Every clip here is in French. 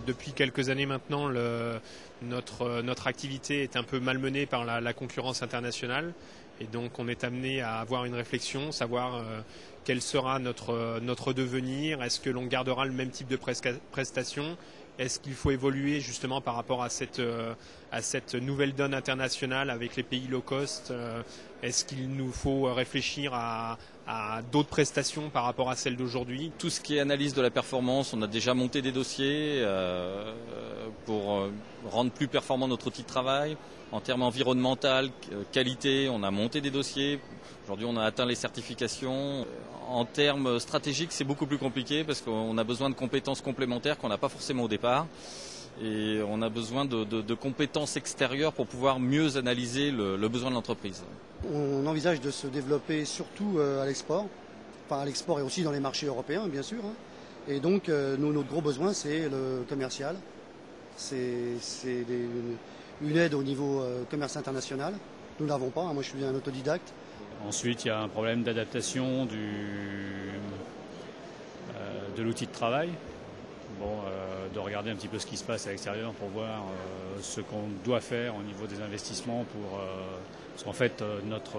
Depuis quelques années maintenant, notre activité est un peu malmenée par la concurrence internationale. Et donc on est amené à avoir une réflexion, savoir quel sera notre devenir. Est-ce que l'on gardera le même type de prestations? Est-ce qu'il faut évoluer justement par rapport à cette nouvelle donne internationale avec les pays low cost? Est-ce qu'il nous faut réfléchir à d'autres prestations par rapport à celles d'aujourd'hui? Tout ce qui est analyse de la performance, on a déjà monté des dossiers pour rendre plus performant notre outil de travail. En termes environnemental, qualité, on a monté des dossiers. Aujourd'hui, on a atteint les certifications. En termes stratégiques, c'est beaucoup plus compliqué parce qu'on a besoin de compétences complémentaires qu'on n'a pas forcément au départ. Et on a besoin de compétences extérieures pour pouvoir mieux analyser le besoin de l'entreprise. On envisage de se développer surtout à l'export. Enfin, à l'export et aussi dans les marchés européens, bien sûr. Et donc, notre gros besoin, c'est le commercial. C'est une aide au niveau commerce international. Nous ne l'avons pas. Moi, je suis un autodidacte. Ensuite, il y a un problème d'adaptation de l'outil de travail. De regarder un petit peu ce qui se passe à l'extérieur pour voir ce qu'on doit faire au niveau des investissements parce qu'en fait notre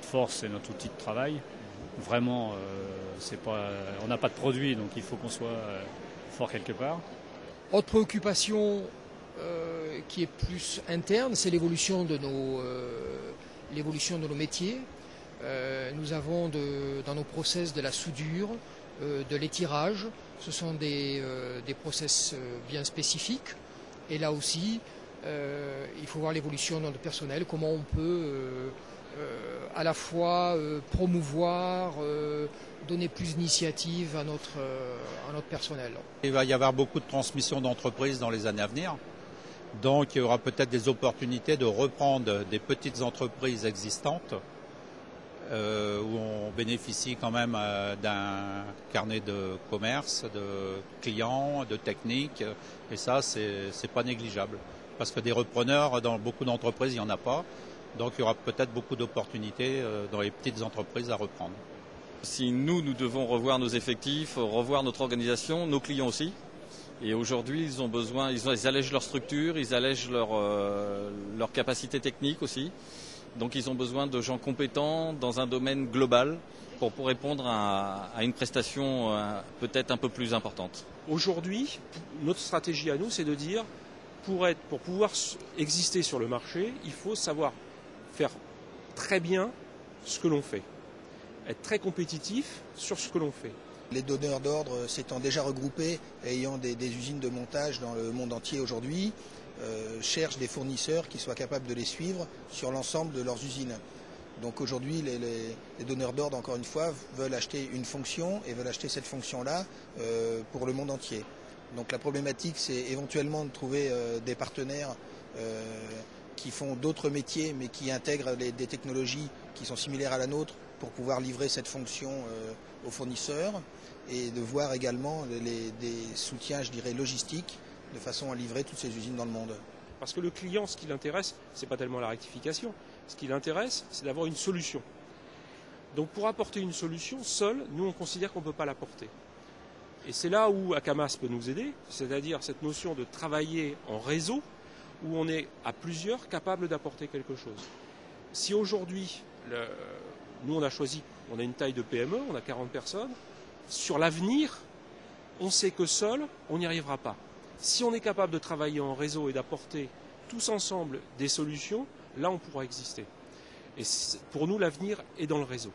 force c'est notre outil de travail. Vraiment on n'a pas de produit, donc il faut qu'on soit fort quelque part. Autre préoccupation qui est plus interne, c'est l'évolution de nos métiers. Nous avons dans nos process de la soudure, de l'étirage. Ce sont des process bien spécifiques. Et là aussi, il faut voir l'évolution de notre personnel, comment on peut à la fois promouvoir, donner plus d'initiative à notre personnel. Il va y avoir beaucoup de transmission d'entreprises dans les années à venir. Donc il y aura peut-être des opportunités de reprendre des petites entreprises existantes où on bénéficie quand même d'un carnet de commerce, de clients, de techniques, et ça c'est pas négligeable. Parce que des repreneurs, dans beaucoup d'entreprises, il n'y en a pas, donc il y aura peut-être beaucoup d'opportunités dans les petites entreprises à reprendre. Si nous devons revoir nos effectifs, revoir notre organisation, nos clients aussi, et aujourd'hui ils ont besoin, ils allègent leur structure, ils allègent leur capacité technique aussi. Donc ils ont besoin de gens compétents dans un domaine global pour répondre à une prestation peut-être un peu plus importante. Aujourd'hui, notre stratégie à nous, c'est de dire pour pouvoir exister sur le marché, il faut savoir faire très bien ce que l'on fait, être très compétitif sur ce que l'on fait. Les donneurs d'ordre s'étant déjà regroupés, ayant des usines de montage dans le monde entier aujourd'hui, cherchent des fournisseurs qui soient capables de les suivre sur l'ensemble de leurs usines. Donc aujourd'hui, les donneurs d'ordre, encore une fois, veulent acheter une fonction et veulent acheter cette fonction-là pour le monde entier. Donc la problématique, c'est éventuellement de trouver des partenaires qui font d'autres métiers, mais qui intègrent des technologies qui sont similaires à la nôtre pour pouvoir livrer cette fonction aux fournisseurs, et de voir également des soutiens, je dirais, logistiques, de façon à livrer toutes ces usines dans le monde. Parce que le client, ce qui l'intéresse, ce n'est pas tellement la rectification. Ce qui l'intéresse, c'est d'avoir une solution. Donc pour apporter une solution, seul, nous on considère qu'on ne peut pas l'apporter. Et c'est là où Akamas peut nous aider, c'est-à-dire cette notion de travailler en réseau, où on est à plusieurs capables d'apporter quelque chose. Si aujourd'hui, nous on a choisi, on a une taille de PME, on a 40 personnes, sur l'avenir, on sait que seul, on n'y arrivera pas. Si on est capable de travailler en réseau et d'apporter tous ensemble des solutions, là on pourra exister. Et pour nous, l'avenir est dans le réseau.